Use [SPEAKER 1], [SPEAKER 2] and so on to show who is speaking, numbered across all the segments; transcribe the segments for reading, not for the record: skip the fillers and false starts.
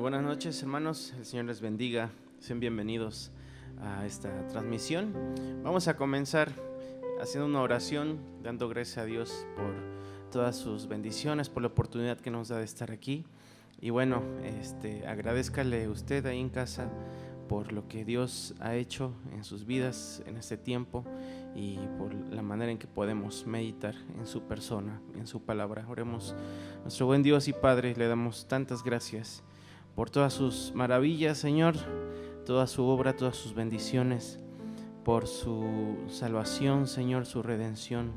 [SPEAKER 1] Muy buenas noches, hermanos. El Señor les bendiga. Sean bienvenidos a esta transmisión. Vamos a comenzar haciendo una oración, dando gracias a Dios por todas sus bendiciones, por la oportunidad que nos da de estar aquí. Y bueno, agradézcale usted ahí en casa por lo que Dios ha hecho en sus vidas en este tiempo y por la manera en que podemos meditar en su persona, en su palabra. Oremos. Nuestro buen Dios y Padre, le damos tantas gracias por todas sus maravillas, Señor, toda su obra, todas sus bendiciones, por su salvación, Señor, su redención.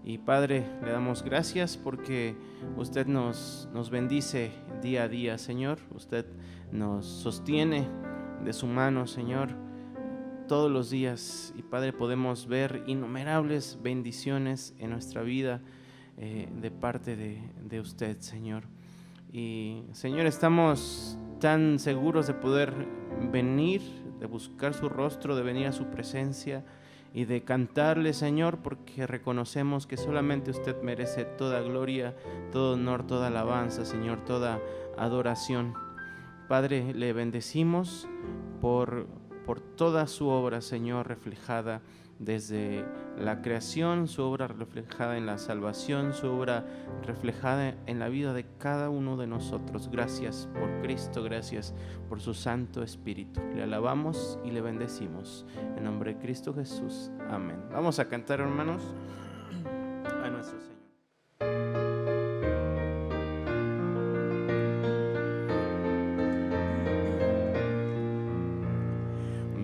[SPEAKER 1] Y Padre, le damos gracias porque usted nos bendice día a día, Señor. Usted nos sostiene de su mano, Señor, todos los días. Y Padre, podemos ver innumerables bendiciones en nuestra vida de parte de usted, Señor. Y Señor, estamos tan seguros de poder venir, de buscar su rostro, de venir a su presencia y de cantarle, Señor, porque reconocemos que solamente usted merece toda gloria, todo honor, toda alabanza, Señor, toda adoración. Padre, le bendecimos por toda su obra, Señor, reflejada desde la creación, su obra reflejada en la salvación, su obra reflejada en la vida de cada uno de nosotros. Gracias por Cristo, gracias por su Santo Espíritu. Le alabamos y le bendecimos. En nombre de Cristo Jesús. Amén. Vamos a cantar, hermanos, a nuestro Señor.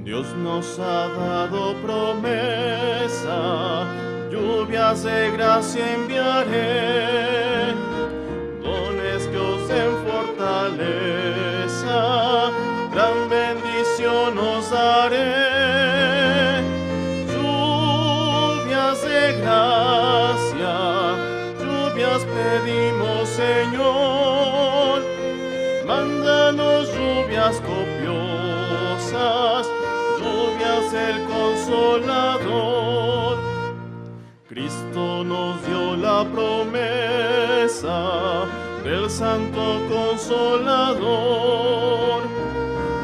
[SPEAKER 1] Dios nos ha dado promesa, lluvias de gracia enviaré, dones que os den fortaleza, gran bendición os daré. Lluvias de gracia, lluvias pedimos, Señor, mándanos lluvias copiosas, lluvias del Consolador. Cristo nos dio la promesa del Santo Consolador,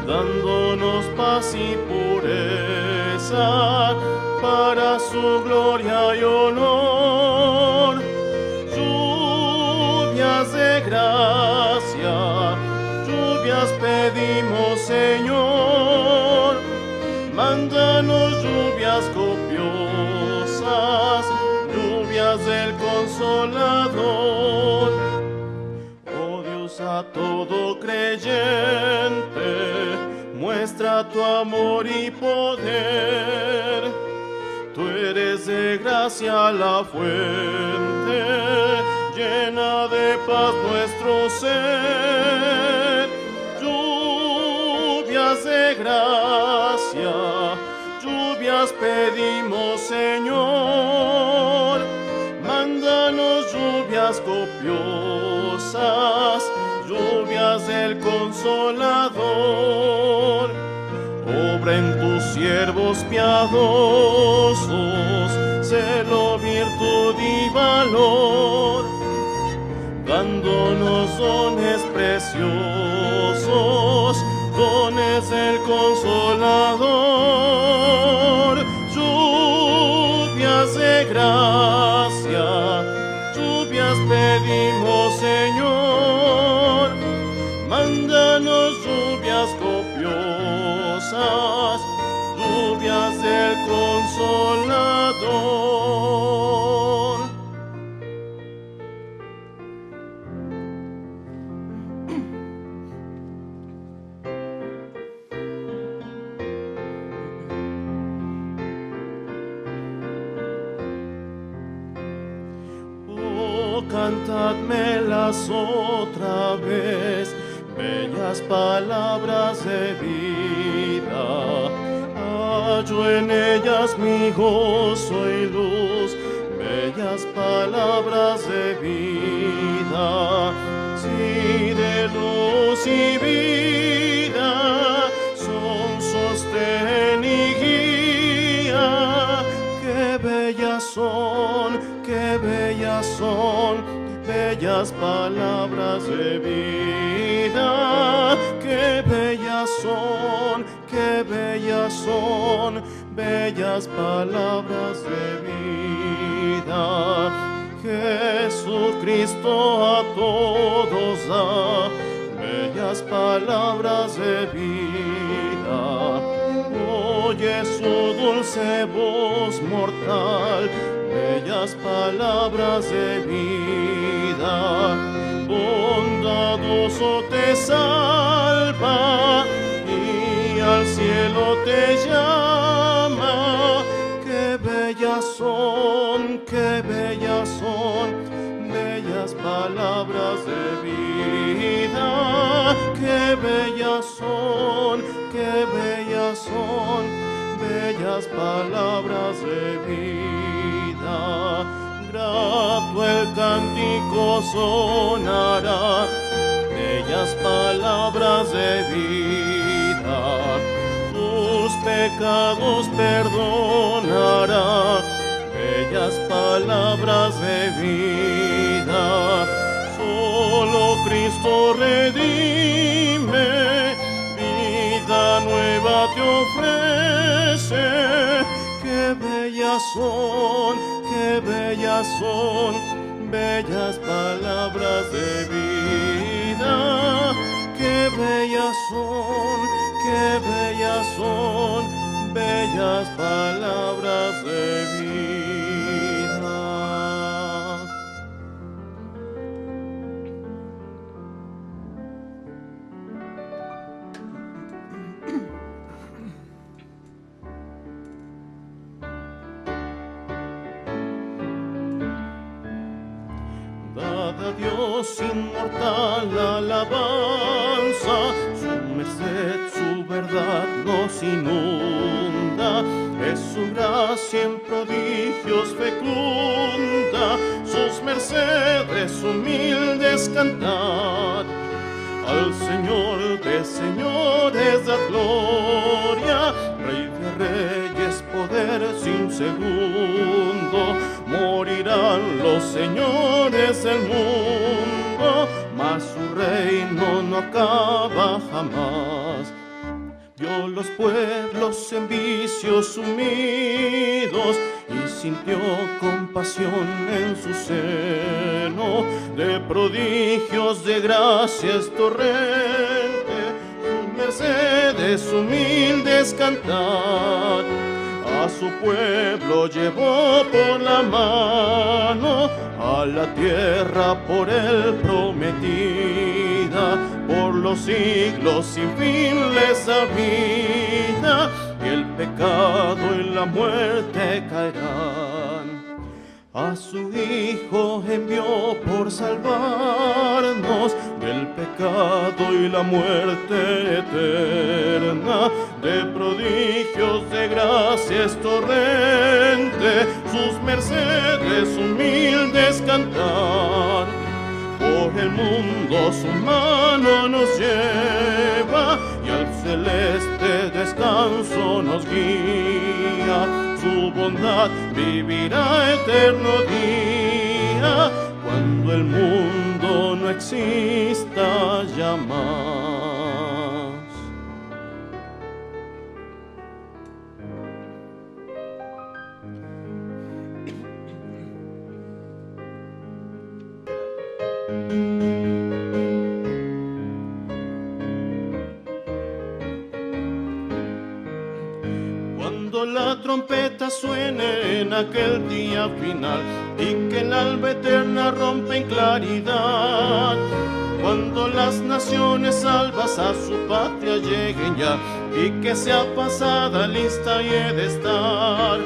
[SPEAKER 1] dándonos paz y pureza para su gloria y honor. Lluvias de gracia, lluvias pedimos, Señor, mándanos lluvias copiosas, lluvias del Consolador. Oh Dios, a todo creyente, muestra tu amor y poder. Tú eres de gracia la fuente, llena de paz nuestro ser. Lluvias de gracia, lluvias pedimos, Señor, mándanos lluvias copiosas, lluvias del Consolador. Obra en tus siervos piadosos, celo, virtud y valor, dándonos dones preciosos, dones del Consolador. Lluvias de gracia, lluvias pedimos, Señor, mándanos lluvias copiosas, lluvias del Consolador. Cantadmelas otra vez, bellas palabras de vida. Hallo en ellas mi gozo y luz, bellas palabras de vida. Sí, de luz y vida, son sostén y guía. Qué bellas son, qué bellas son, bellas
[SPEAKER 2] bellas palabras de vida, qué bellas son, qué bellas son, bellas palabras de vida. Jesucristo a todos da bellas palabras de vida. Oye su dulce voz mortal, bellas palabras de vida. Bondadoso te salva y al cielo te llama. Qué bellas son, qué bellas son, bellas palabras de vida. Qué bellas son, qué bellas son, bellas palabras de vida. Grato el cántico sonará, bellas palabras de vida. Tus pecados perdonará, bellas palabras de vida. Solo Cristo redime, vida nueva te ofrece. Qué bellas son, qué bellas son, bellas palabras de vida. Qué bellas son, qué bellas son, bellas palabras de vida. Dad a Dios inmortal alabanza, su merced, su verdad nos inunda, es su gracia en prodigios fecunda, sus mercedes humildes cantad. Al Señor de señores da gloria, Rey de reyes, poder sin segundo. Morirán los señores del mundo, mas su reino no acaba jamás. Vio los pueblos en vicios sumidos y sintió compasión en su seno. De prodigios de gracias torrente, sus mercedes humildes cantad. A su pueblo llevó por la mano, a la tierra por él prometida. Por los siglos sin fin les habita, y el pecado y la muerte caerán. A su Hijo envió por salvarnos del pecado y la muerte eterna. De prodigios de gracia es torrente, sus mercedes humildes cantan. Por el mundo su mano nos lleva y al celeste descanso nos guía. Su bondad vivirá eterno día, cuando el mundo no exista ya más. Cuando la trompeta suene en aquel día final y que el alba eterna rompe en claridad, cuando las naciones salvas a su patria lleguen ya y que sea pasada lista y he de estar,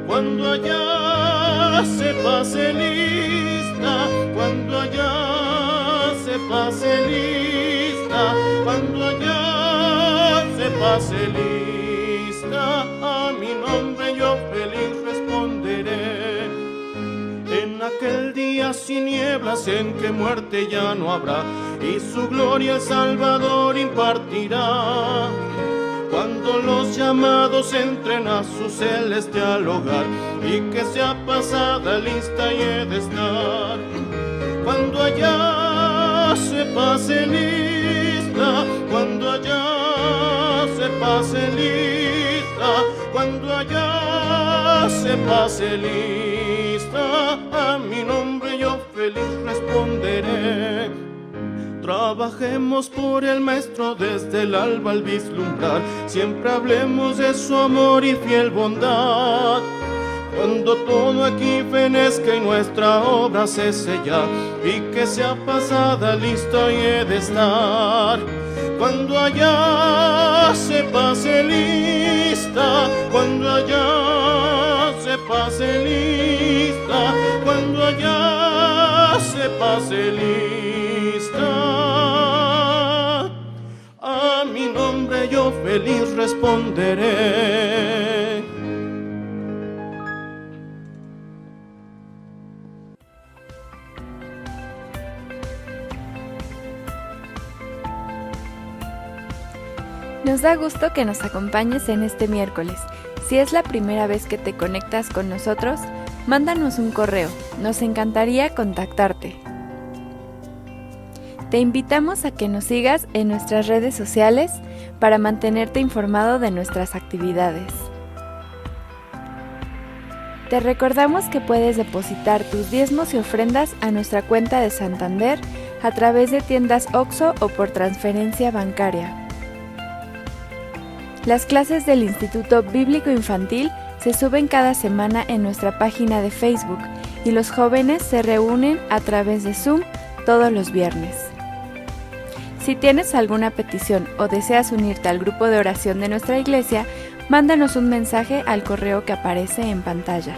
[SPEAKER 2] cuando allá se pase lista, cuando allá se pase lista, cuando allá se pase lista, a mi nombre yo feliz responderé. En aquel día sin nieblas en que muerte ya no habrá, y su gloria el Salvador impartirá. Cuando los llamados entren a su celestial hogar y que sea pasada lista y he de estar, cuando allá se pase lista, cuando allá se pase lista, cuando allá se pase lista, a mi nombre yo feliz responderé. Trabajemos por el Maestro desde el alba al vislumbrar, siempre hablemos de su amor y fiel bondad. Cuando todo aquí fenezca y nuestra obra se sella, y que sea pasada, lista y he de estar. Cuando allá se pase lista, cuando allá se pase lista, cuando allá se pase lista, a mi nombre yo feliz responderé.
[SPEAKER 3] Nos da gusto que nos acompañes en este miércoles. Si es la primera vez que te conectas con nosotros, mándanos un correo. Nos encantaría contactarte. Te invitamos a que nos sigas en nuestras redes sociales para mantenerte informado de nuestras actividades. Te recordamos que puedes depositar tus diezmos y ofrendas a nuestra cuenta de Santander a través de tiendas OXXO o por transferencia bancaria. Las clases del Instituto Bíblico Infantil se suben cada semana en nuestra página de Facebook y los jóvenes se reúnen a través de Zoom todos los viernes. Si tienes alguna petición o deseas unirte al grupo de oración de nuestra iglesia, mándanos un mensaje al correo que aparece en pantalla.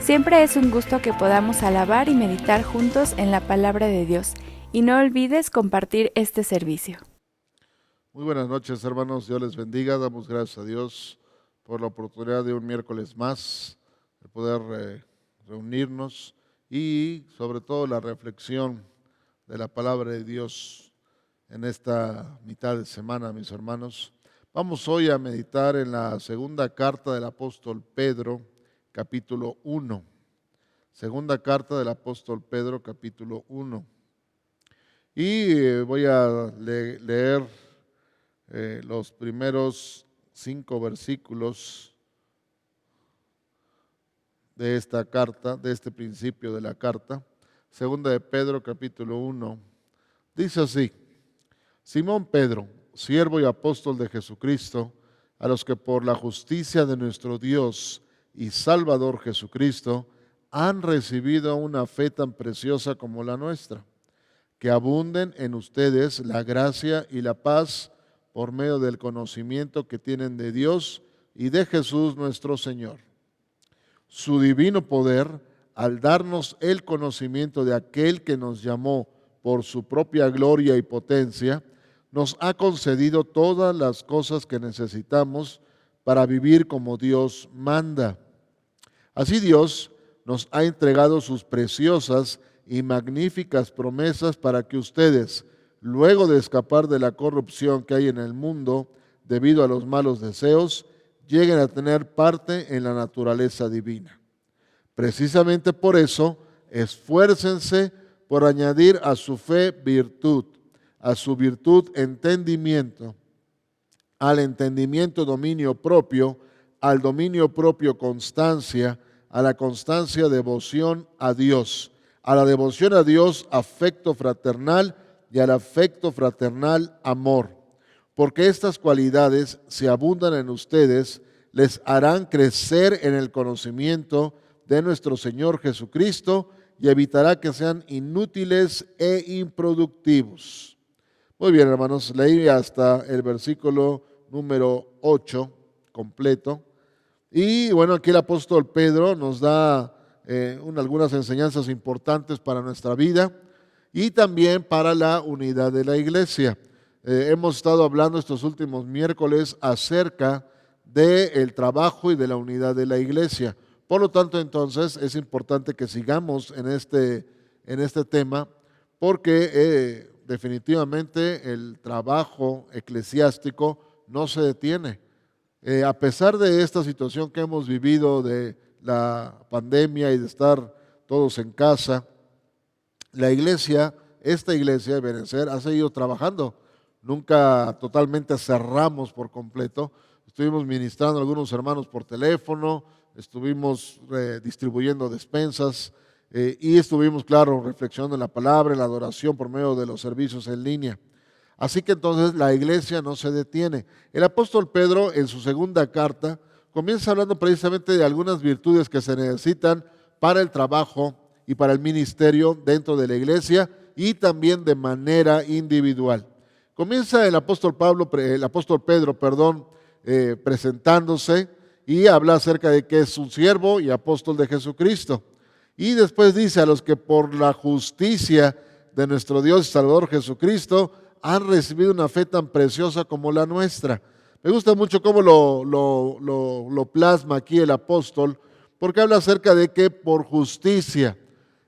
[SPEAKER 3] Siempre es un gusto que podamos alabar y meditar juntos en la palabra de Dios, y no olvides compartir este servicio.
[SPEAKER 4] Muy buenas noches, hermanos, Dios les bendiga. Damos gracias a Dios por la oportunidad de un miércoles más, de poder reunirnos y sobre todo la reflexión de la palabra de Dios en esta mitad de semana, mis hermanos. Vamos hoy a meditar en la segunda carta del apóstol Pedro, capítulo 1. Segunda carta del apóstol Pedro, capítulo 1. Y voy a leer los primeros 5 versículos de esta carta, de este principio de la carta. Segunda de Pedro, capítulo 1. Dice así: Simón Pedro, siervo y apóstol de Jesucristo, a los que por la justicia de nuestro Dios y Salvador Jesucristo han recibido una fe tan preciosa como la nuestra, que abunden en ustedes la gracia y la paz por medio del conocimiento que tienen de Dios y de Jesús nuestro Señor. Su divino poder, al darnos el conocimiento de aquel que nos llamó por su propia gloria y potencia, nos ha concedido todas las cosas que necesitamos para vivir como Dios manda. Así Dios nos ha entregado sus preciosas y magníficas promesas para que ustedes, luego de escapar de la corrupción que hay en el mundo debido a los malos deseos, lleguen a tener parte en la naturaleza divina. Precisamente por eso, esfuércense por añadir a su fe virtud, a su virtud entendimiento, al entendimiento dominio propio, al dominio propio constancia, a la constancia devoción a Dios, a la devoción a Dios afecto fraternal y al afecto fraternal amor, porque estas cualidades, si abundan en ustedes, les harán crecer en el conocimiento de nuestro Señor Jesucristo y evitará que sean inútiles e improductivos. Muy bien, hermanos, leí hasta el versículo número 8 completo. Y bueno, aquí el apóstol Pedro nos da algunas enseñanzas importantes para nuestra vida y también para la unidad de la iglesia. Hemos estado hablando estos últimos miércoles acerca del trabajo y de la unidad de la iglesia. Por lo tanto, entonces, es importante que sigamos en este tema porque definitivamente el trabajo eclesiástico no se detiene. A pesar de esta situación que hemos vivido de la pandemia y de estar todos en casa, la iglesia, esta iglesia de Berecer, ha seguido trabajando. Nunca totalmente cerramos por completo. Estuvimos ministrando a algunos hermanos por teléfono, estuvimos distribuyendo despensas y estuvimos, claro, reflexionando en la palabra, en la adoración por medio de los servicios en línea. Así que entonces la iglesia no se detiene. El apóstol Pedro, en su segunda carta, comienza hablando precisamente de algunas virtudes que se necesitan para el trabajo y para el ministerio dentro de la iglesia y también de manera individual. Comienza el apóstol Pedro, presentándose y habla acerca de que es un siervo y apóstol de Jesucristo. Y después dice: a los que por la justicia de nuestro Dios y Salvador Jesucristo han recibido una fe tan preciosa como la nuestra. Me gusta mucho cómo lo plasma aquí el apóstol, porque habla acerca de que por justicia,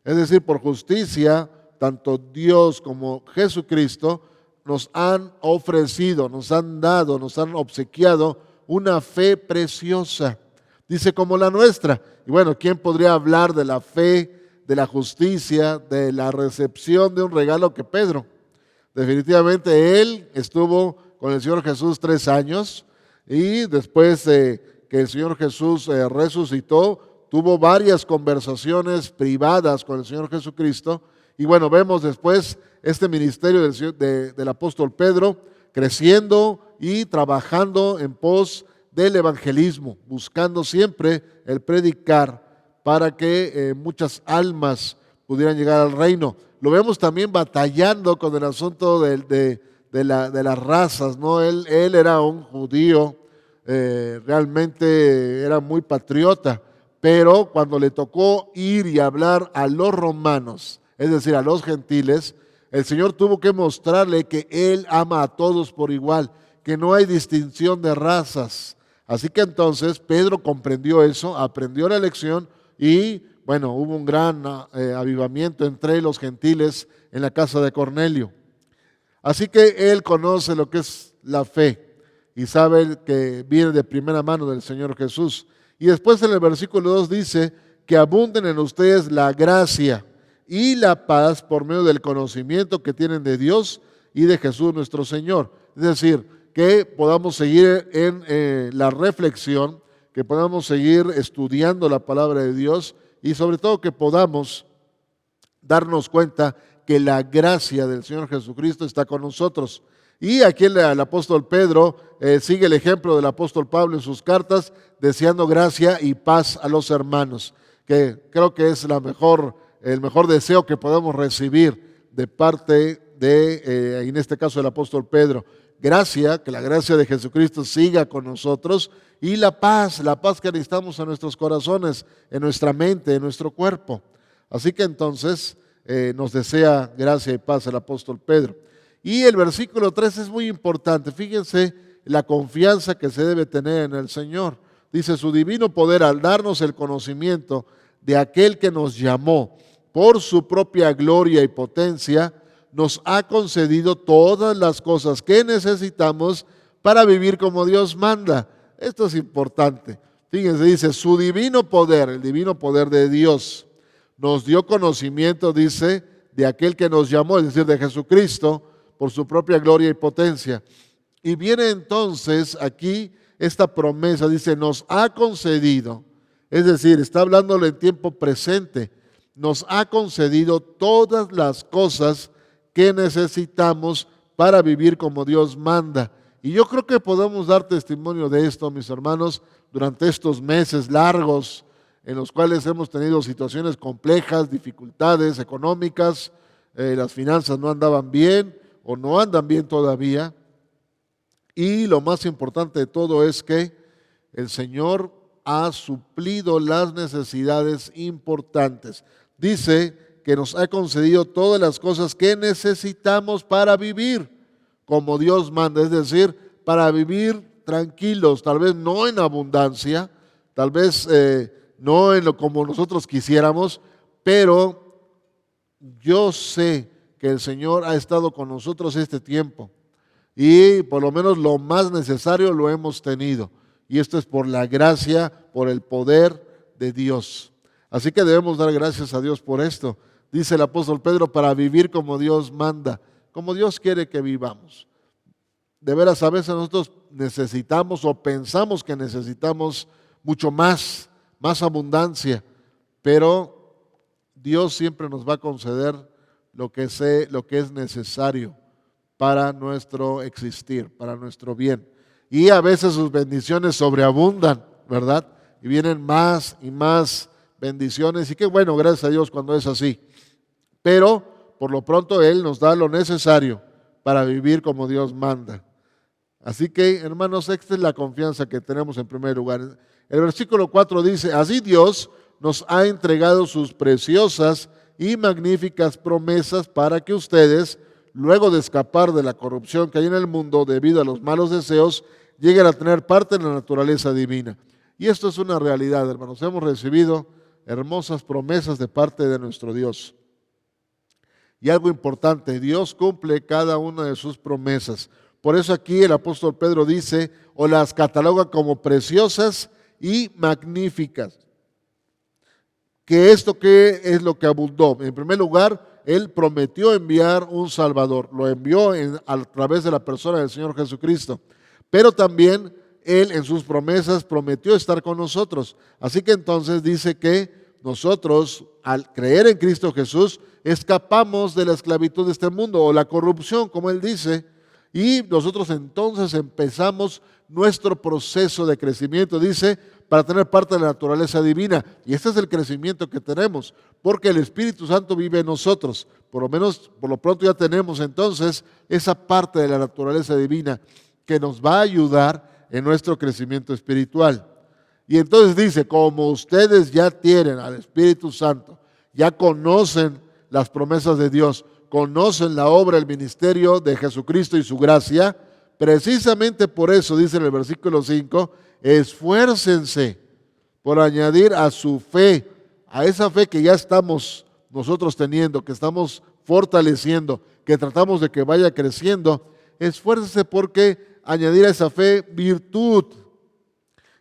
[SPEAKER 4] es decir, por justicia, tanto Dios como Jesucristo nos han ofrecido, nos han dado, nos han obsequiado una fe preciosa. Dice como la nuestra. Y bueno, ¿quién podría hablar de la fe, de la justicia, de la recepción de un regalo que Pedro? Definitivamente él estuvo con el Señor Jesús 3 años y después que el Señor Jesús resucitó, tuvo varias conversaciones privadas con el Señor Jesucristo. Y bueno, vemos después este ministerio del apóstol Pedro creciendo y trabajando en pos del evangelismo, buscando siempre el predicar para que muchas almas pudieran llegar al reino. Lo vemos también batallando con el asunto de las razas, ¿no? Él era un judío, realmente era muy patriota, pero cuando le tocó ir y hablar a los romanos, es decir, a los gentiles, el Señor tuvo que mostrarle que Él ama a todos por igual, que no hay distinción de razas. Así que entonces Pedro comprendió eso, aprendió la lección y bueno, hubo un gran avivamiento entre los gentiles en la casa de Cornelio. Así que él conoce lo que es la fe y sabe que viene de primera mano del Señor Jesús. Y después en el versículo 2 dice que abunden en ustedes la gracia y la paz por medio del conocimiento que tienen de Dios y de Jesús nuestro Señor. Es decir, que podamos seguir en la reflexión, que podamos seguir estudiando la palabra de Dios y sobre todo que podamos darnos cuenta que la gracia del Señor Jesucristo está con nosotros. Y aquí el apóstol Pedro sigue el ejemplo del apóstol Pablo en sus cartas, deseando gracia y paz a los hermanos, que creo que es el mejor deseo que podemos recibir de parte de, en este caso, del apóstol Pedro. Gracia, que la gracia de Jesucristo siga con nosotros y la paz que necesitamos en nuestros corazones, en nuestra mente, en nuestro cuerpo. Así que entonces nos desea gracia y paz el apóstol Pedro. Y el versículo 3 es muy importante. Fíjense la confianza que se debe tener en el Señor. Dice: su divino poder al darnos el conocimiento de aquel que nos llamó por su propia gloria y potencia, nos ha concedido todas las cosas que necesitamos para vivir como Dios manda. Esto es importante. Fíjense, dice, su divino poder, el divino poder de Dios, nos dio conocimiento, dice, de aquel que nos llamó, es decir, de Jesucristo, por su propia gloria y potencia. Y viene entonces aquí esta promesa, dice, nos ha concedido, es decir, está hablándole en tiempo presente, nos ha concedido todas las cosas que necesitamos para vivir como Dios manda. Y yo creo que podemos dar testimonio de esto, mis hermanos, durante estos meses largos en los cuales hemos tenido situaciones complejas, dificultades económicas, las finanzas no andaban bien o no andan bien todavía. Y lo más importante de todo es que el Señor ha suplido las necesidades importantes. Dice que nos ha concedido todas las cosas que necesitamos para vivir como Dios manda, es decir, para vivir tranquilos, tal vez no en abundancia, tal vez no en lo como nosotros quisiéramos, pero yo sé que el Señor ha estado con nosotros este tiempo y por lo menos lo más necesario lo hemos tenido. Y esto es por la gracia, por el poder de Dios. Así que debemos dar gracias a Dios por esto. dice el apóstol Pedro, para vivir como Dios manda, como Dios quiere que vivamos. De veras, a veces nosotros necesitamos o pensamos que necesitamos mucho más abundancia, pero Dios siempre nos va a conceder lo que es necesario para nuestro existir, para nuestro bien. Y a veces sus bendiciones sobreabundan, ¿verdad? Y vienen más y más bendiciones. Y qué bueno, gracias a Dios cuando es así. Pero por lo pronto Él nos da lo necesario para vivir como Dios manda. Así que, hermanos, esta es la confianza que tenemos en primer lugar. El versículo 4 dice, así Dios nos ha entregado sus preciosas y magníficas promesas para que ustedes, luego de escapar de la corrupción que hay en el mundo debido a los malos deseos, lleguen a tener parte en la naturaleza divina. Y esto es una realidad, hermanos. Hemos recibido hermosas promesas de parte de nuestro Dios. Y algo importante, Dios cumple cada una de sus promesas. Por eso aquí el apóstol Pedro dice, o las cataloga como preciosas y magníficas. ¿Que esto qué es lo que abundó? En primer lugar, Él prometió enviar un Salvador. Lo envió a través de la persona del Señor Jesucristo. Pero también Él en sus promesas prometió estar con nosotros. Así que entonces dice que nosotros, al creer en Cristo Jesús, escapamos de la esclavitud de este mundo o la corrupción, como Él dice, y nosotros entonces empezamos nuestro proceso de crecimiento, dice, para tener parte de la naturaleza divina. Y este es el crecimiento que tenemos, porque el Espíritu Santo vive en nosotros. Por lo menos, por lo pronto ya tenemos entonces esa parte de la naturaleza divina que nos va a ayudar en nuestro crecimiento espiritual. Y entonces dice, como ustedes ya tienen al Espíritu Santo, ya conocen las promesas de Dios, conocen la obra, el ministerio de Jesucristo y su gracia, precisamente por eso dice en el versículo 5, esfuércense por añadir a su fe, a esa fe que ya estamos nosotros teniendo, que estamos fortaleciendo, que tratamos de que vaya creciendo, esfuércense porque añadir a esa fe virtud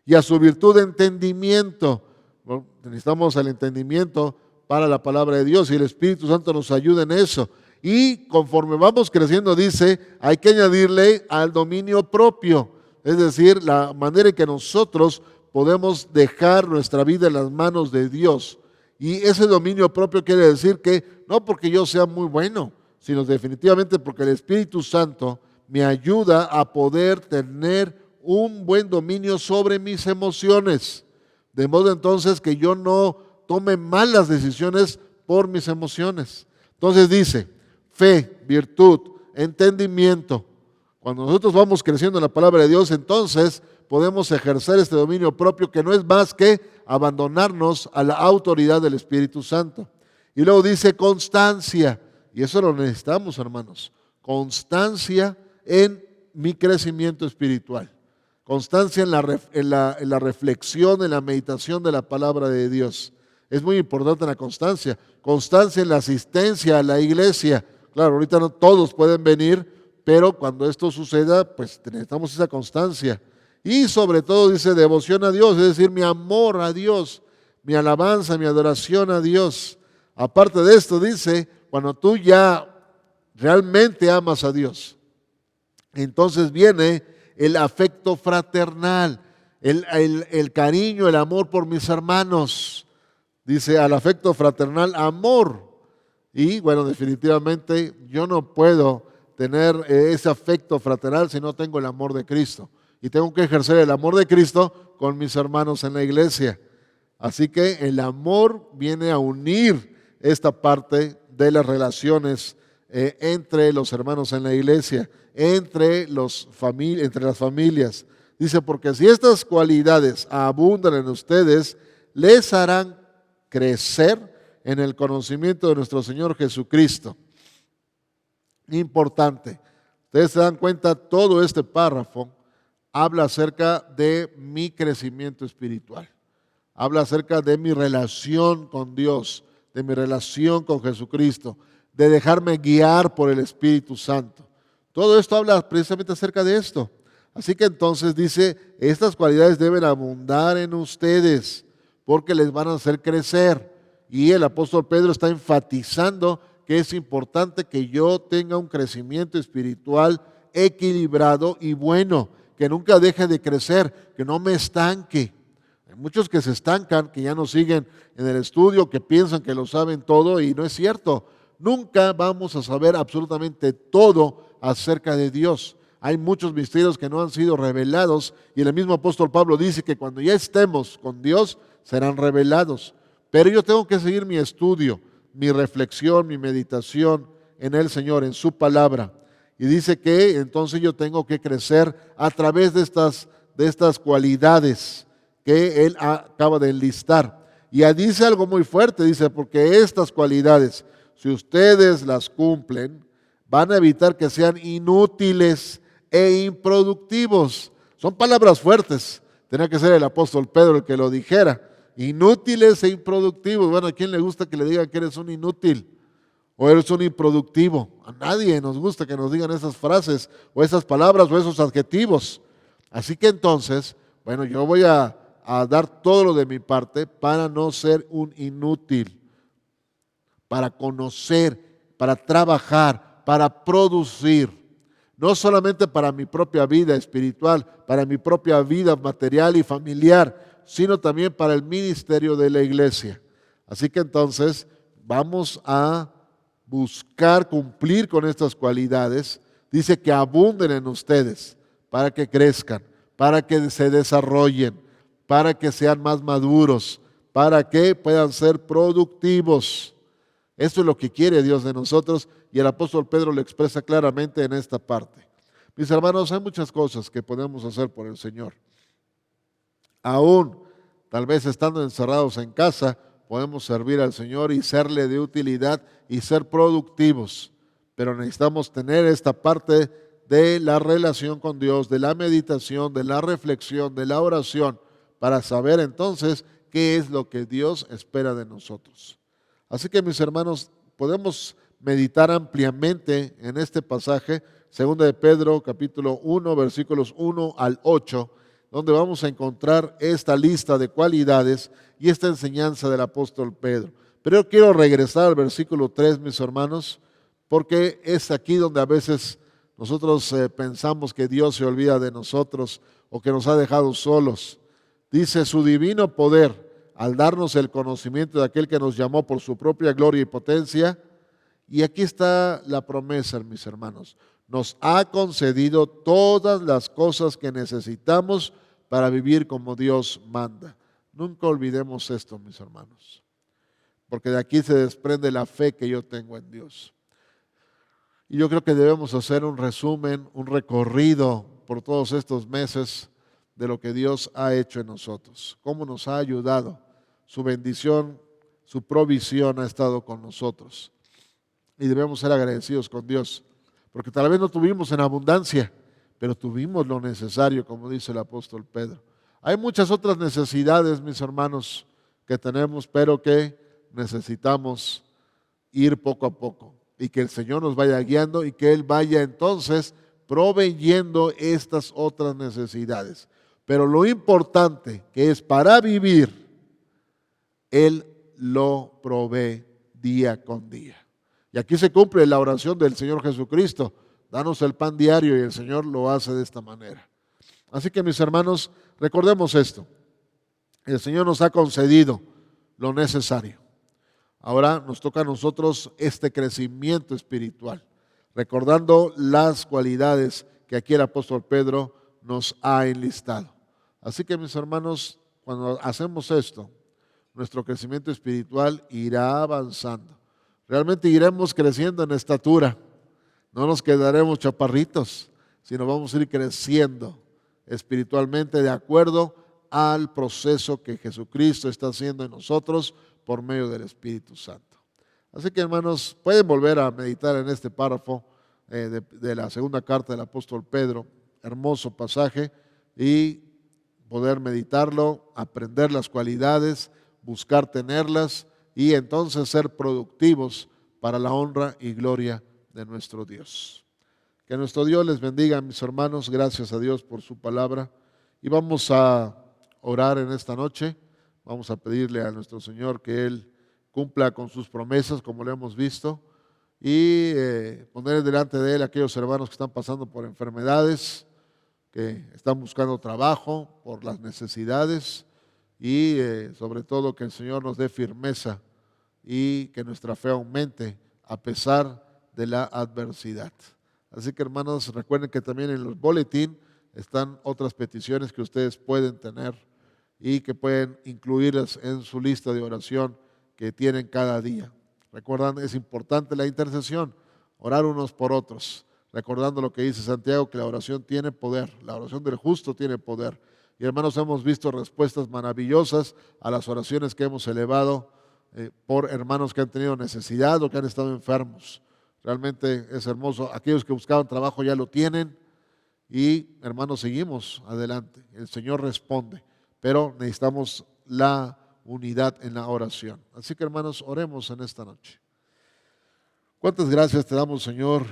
[SPEAKER 4] y a su virtud entendimiento. Bueno, necesitamos el entendimiento para la palabra de Dios y el Espíritu Santo nos ayuda en eso. Y conforme vamos creciendo, dice, hay que añadirle al dominio propio, es decir, la manera en que nosotros podemos dejar nuestra vida en las manos de Dios. Y ese dominio propio quiere decir que no porque yo sea muy bueno, sino definitivamente porque el Espíritu Santo me ayuda a poder tener un buen dominio sobre mis emociones. De modo entonces que yo no tome malas decisiones por mis emociones. Entonces dice, fe, virtud, entendimiento. Cuando nosotros vamos creciendo en la palabra de Dios, entonces podemos ejercer este dominio propio que no es más que abandonarnos a la autoridad del Espíritu Santo. Y luego dice constancia, y eso lo necesitamos, hermanos, constancia en mi crecimiento espiritual, constancia en la reflexión, en la meditación de la palabra de Dios. Es muy importante la constancia en la asistencia a la iglesia. Claro, ahorita no todos pueden venir, pero cuando esto suceda, pues necesitamos esa constancia. Y sobre todo dice devoción a Dios, es decir, mi amor a Dios, mi alabanza, mi adoración a Dios. Aparte de esto dice, cuando tú ya realmente amas a Dios, entonces viene el afecto fraternal, el cariño, el amor por mis hermanos. Dice al afecto fraternal, amor. Y bueno, definitivamente yo no puedo tener ese afecto fraternal si no tengo el amor de Cristo. Y tengo que ejercer el amor de Cristo con mis hermanos en la iglesia. Así que el amor viene a unir esta parte de las relaciones entre los hermanos en la iglesia, entre las familias. Dice, porque si estas cualidades abundan en ustedes, les harán crecer en el conocimiento de nuestro Señor Jesucristo. Importante. Ustedes se dan cuenta, todo este párrafo habla acerca de mi crecimiento espiritual. Habla acerca de mi relación con Dios, de mi relación con Jesucristo, de dejarme guiar por el Espíritu Santo. Todo esto habla precisamente acerca de esto. Así que entonces dice, estas cualidades deben abundar en ustedes porque les van a hacer crecer. y el apóstol Pedro está enfatizando que es importante que yo tenga un crecimiento espiritual equilibrado y bueno, que nunca deje de crecer, que no me estanque. Hay muchos que se estancan, que ya no siguen en el estudio, que piensan que lo saben todo y no es cierto. Nunca vamos a saber absolutamente todo acerca de Dios. Hay muchos misterios que no han sido revelados y el mismo apóstol Pablo dice que cuando ya estemos con Dios serán revelados. Pero yo tengo que seguir mi estudio, mi reflexión, mi meditación en el Señor, en su palabra. Y dice que entonces yo tengo que crecer a través de estas cualidades que él acaba de enlistar. Y dice algo muy fuerte, dice, porque estas cualidades, si ustedes las cumplen, van a evitar que sean inútiles e improductivos. Son palabras fuertes. Tenía que ser el apóstol Pedro el que lo dijera. Inútiles e improductivos. Bueno, ¿a quién le gusta que le digan que eres un inútil o eres un improductivo? A nadie nos gusta que nos digan esas frases o esas palabras o esos adjetivos. Así que entonces, bueno, yo voy a dar todo lo de mi parte para no ser un inútil, para conocer, para trabajar, para producir. No solamente para mi propia vida espiritual, para mi propia vida material y familiar, sino también para el ministerio de la iglesia. Así que entonces vamos a buscar cumplir con estas cualidades. Dice que abunden en ustedes para que crezcan, para que se desarrollen, para que sean más maduros, para que puedan ser productivos. Esto es lo que quiere Dios de nosotros y el apóstol Pedro lo expresa claramente en esta parte. Mis hermanos, hay muchas cosas que podemos hacer por el Señor. Aún, tal vez estando encerrados en casa, podemos servir al Señor y serle de utilidad y ser productivos. Pero necesitamos tener esta parte de la relación con Dios, de la meditación, de la reflexión, de la oración, para saber entonces qué es lo que Dios espera de nosotros. Así que, mis hermanos, podemos meditar ampliamente en este pasaje, 2 de Pedro, capítulo 1, versículos 1 al 8, donde vamos a encontrar esta lista de cualidades y esta enseñanza del apóstol Pedro. Pero yo quiero regresar al versículo 3, mis hermanos, porque es aquí donde a veces nosotros pensamos que Dios se olvida de nosotros o que nos ha dejado solos. Dice, su divino poder, al darnos el conocimiento de aquel que nos llamó por su propia gloria y potencia, y aquí está la promesa, mis hermanos, nos ha concedido todas las cosas que necesitamos para vivir como Dios manda. Nunca olvidemos esto, mis hermanos, porque de aquí se desprende la fe que yo tengo en Dios. Y yo creo que debemos hacer un resumen, un recorrido por todos estos meses de lo que Dios ha hecho en nosotros, cómo nos ha ayudado, su bendición, su provisión ha estado con nosotros. Y debemos ser agradecidos con Dios, porque tal vez no tuvimos en abundancia, pero tuvimos lo necesario, como dice el apóstol Pedro. Hay muchas otras necesidades, mis hermanos, que tenemos, pero que necesitamos ir poco a poco y que el Señor nos vaya guiando y que Él vaya entonces proveyendo estas otras necesidades. Pero lo importante que es para vivir, Él lo provee día con día. Y aquí se cumple la oración del Señor Jesucristo. Danos el pan diario y el Señor lo hace de esta manera. Así que, mis hermanos, recordemos esto. El Señor nos ha concedido lo necesario. Ahora nos toca a nosotros este crecimiento espiritual, recordando las cualidades que aquí el apóstol Pedro nos ha enlistado. Así que, mis hermanos, cuando hacemos esto, nuestro crecimiento espiritual irá avanzando. Realmente iremos creciendo en estatura. No nos quedaremos chaparritos, sino vamos a ir creciendo espiritualmente de acuerdo al proceso que Jesucristo está haciendo en nosotros por medio del Espíritu Santo. Así que, hermanos, pueden volver a meditar en este párrafo de la segunda carta del apóstol Pedro, hermoso pasaje, y poder meditarlo, aprender las cualidades, buscar tenerlas y entonces ser productivos para la honra y gloria de nuestro Dios. Que nuestro Dios les bendiga, mis hermanos. Gracias a Dios por su palabra. Y vamos a orar en esta noche. Vamos a pedirle a nuestro Señor que Él cumpla con sus promesas, como lo hemos visto, y poner delante de Él a aquellos hermanos que están pasando por enfermedades, que están buscando trabajo, por las necesidades, y sobre todo que el Señor nos dé firmeza y que nuestra fe aumente a pesar de la adversidad. Así que, hermanos, recuerden que también en los boletín están otras peticiones que ustedes pueden tener y que pueden incluirlas en su lista de oración que tienen cada día. Recuerdan, es importante la intercesión, orar unos por otros, recordando lo que dice Santiago, que la oración tiene poder, la oración del justo tiene poder. Y hermanos, hemos visto respuestas maravillosas a las oraciones que hemos elevado por hermanos que han tenido necesidad o que han estado enfermos. Realmente es hermoso. Aquellos que buscaban trabajo ya lo tienen y, hermanos, seguimos adelante. El Señor responde, pero necesitamos la unidad en la oración. Así que, hermanos, oremos en esta noche. ¿Cuántas gracias te damos, Señor,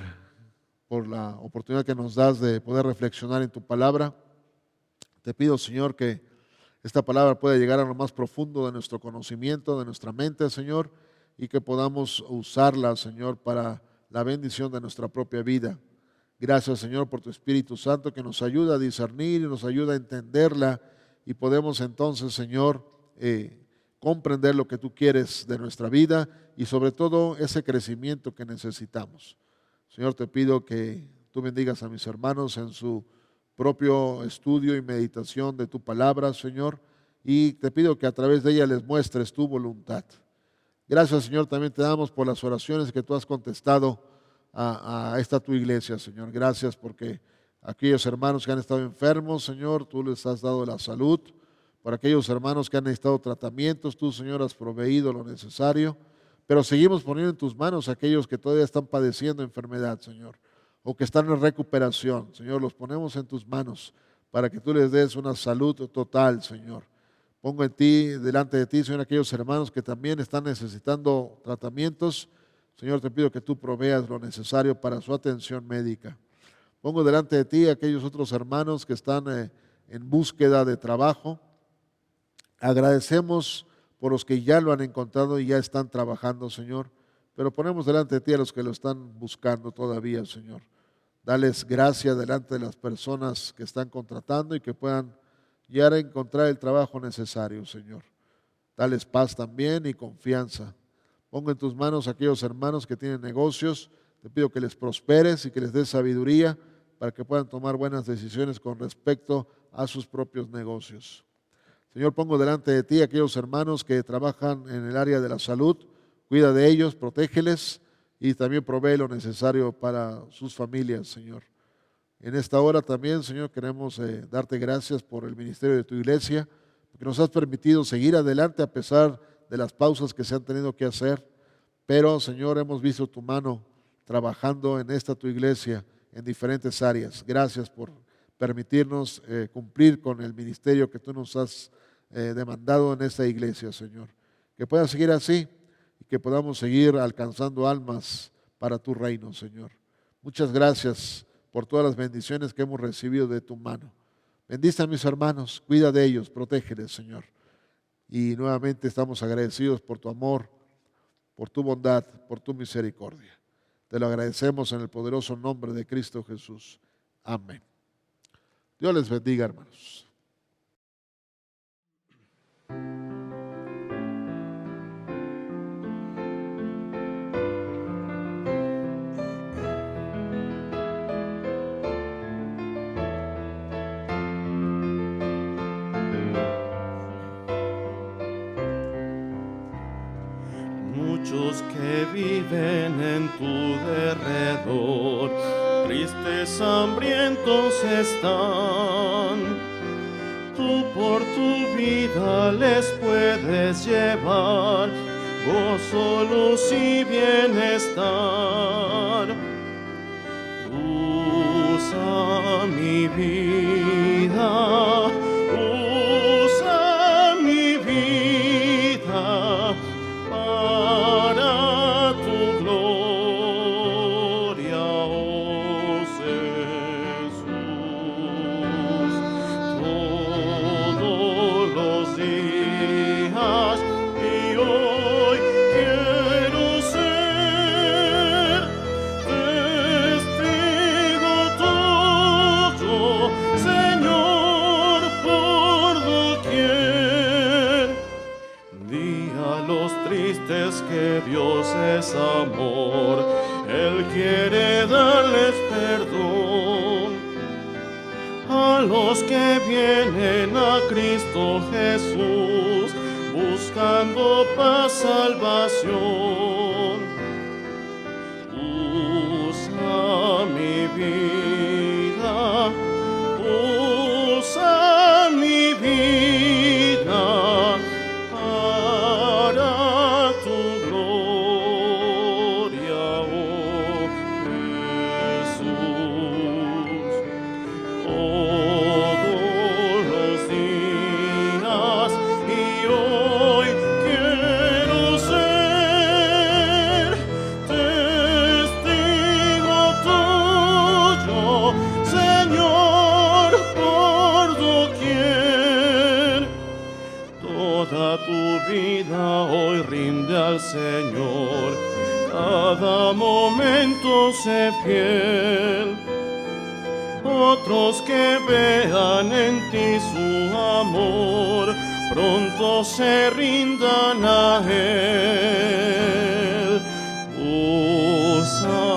[SPEAKER 4] por la oportunidad que nos das de poder reflexionar en tu palabra? Te pido, Señor, que esta palabra pueda llegar a lo más profundo de nuestro conocimiento, de nuestra mente, Señor, y que podamos usarla, Señor, para la bendición de nuestra propia vida. Gracias, Señor, por tu Espíritu Santo que nos ayuda a discernir y nos ayuda a entenderla y podemos entonces, Señor, comprender lo que tú quieres de nuestra vida y sobre todo ese crecimiento que necesitamos. Señor, te pido que tú bendigas a mis hermanos en su propio estudio y meditación de tu palabra, Señor, y te pido que a través de ella les muestres tu voluntad. Gracias, Señor, también te damos por las oraciones que tú has contestado a esta tu iglesia, Señor. Gracias porque aquellos hermanos que han estado enfermos, Señor, tú les has dado la salud. Por aquellos hermanos que han necesitado tratamientos, tú, Señor, has proveído lo necesario. Pero seguimos poniendo en tus manos a aquellos que todavía están padeciendo enfermedad, Señor, o que están en recuperación. Señor, los ponemos en tus manos para que tú les des una salud total, Señor. Pongo en ti, delante de ti, Señor, aquellos hermanos que también están necesitando tratamientos. Señor, te pido que tú proveas lo necesario para su atención médica. Pongo delante de ti a aquellos otros hermanos que están en búsqueda de trabajo. Agradecemos por los que ya lo han encontrado y ya están trabajando, Señor, pero ponemos delante de ti a los que lo están buscando todavía, Señor. Dales gracia delante de las personas que están contratando y que puedan llegar a encontrar el trabajo necesario, Señor. Dales paz también y confianza. Pongo en tus manos a aquellos hermanos que tienen negocios. Te pido que les prosperes y que les des sabiduría para que puedan tomar buenas decisiones con respecto a sus propios negocios. Señor, pongo delante de ti a aquellos hermanos que trabajan en el área de la salud. Cuida de ellos, protégeles y también provee lo necesario para sus familias, Señor. En esta hora también, Señor, queremos darte gracias por el ministerio de tu iglesia, porque nos has permitido seguir adelante a pesar de las pausas que se han tenido que hacer. Pero, Señor, hemos visto tu mano trabajando en esta tu iglesia en diferentes áreas. Gracias por permitirnos cumplir con el ministerio que tú nos has demandado en esta iglesia, Señor. Que pueda seguir así y que podamos seguir alcanzando almas para tu reino, Señor. Muchas gracias por todas las bendiciones que hemos recibido de tu mano. Bendice a mis hermanos, cuida de ellos, protégeles, Señor. Y nuevamente estamos agradecidos por tu amor, por tu bondad, por tu misericordia. Te lo agradecemos en el poderoso nombre de Cristo Jesús. Amén. Dios les bendiga, hermanos.
[SPEAKER 2] Muchos que viven en tu derredor, tristes, hambrientos están. Tú por tu vida les puedes llevar gozo, luz y bienestar. Usa mi vida, usa mi vida para tu gloria, oh Jesús. Todos los días y hoy quiere darles perdón. A los que vienen a Cristo Jesús, buscando paz, salvación. Usa mi vida, usa mi vida para tu gloria, oh Jesús. Todos los días y hoy quiero ser testigo tuyo, Señor, por doquier. Toda tu vida hoy rinde al Señor, cada momento sé fiel. Otros que vean en ti su amor, pronto se rindan a Él. Usa